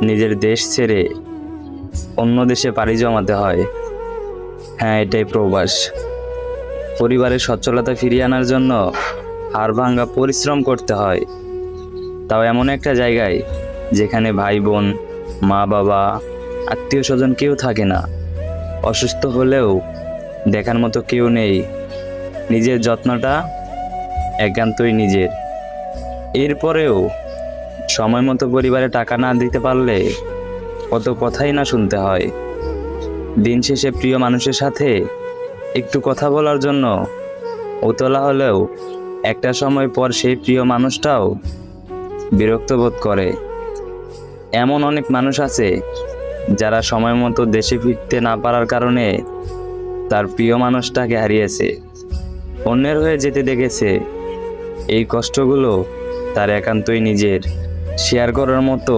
নিজের দেশ ছেড়ে অন্য দেশে পাড়ি জমাতে হয়। হ্যাঁ, এটাই প্রবাস। পরিবারের সচ্ছলতা ফিরিয়ে আনার জন্য হাড়ভাঙ্গা পরিশ্রম করতে হয়, তাও এমন একটা জায়গায় যেখানে ভাই বোন, মা বাবা, আত্মীয় স্বজন কেউ থাকে না। অসুস্থ হলেও দেখার মতো কেউ নেই। নিজের যত্নটা একান্তই নিজের। এরপরেও সময় মতো পরিবারে টাকা না দিতে পারলে কত কথাই না শুনতে হয়। দিন শেষে প্রিয় মানুষের সাথে একটু কথা বলার জন্য উতলা হলেও একটা সময় পর সেই প্রিয় মানুষটাও বিরক্ত বোধ করে। এমন অনেক মানুষ আছে যারা সময় মতো দেশে ফিরতে না পারার কারণে তার প্রিয় মানুষটাকে হারিয়েছে, অন্যের হয়ে যেতে দেখেছে। এই কষ্টগুলো তার একান্তই নিজের, শেয়ার করার মতো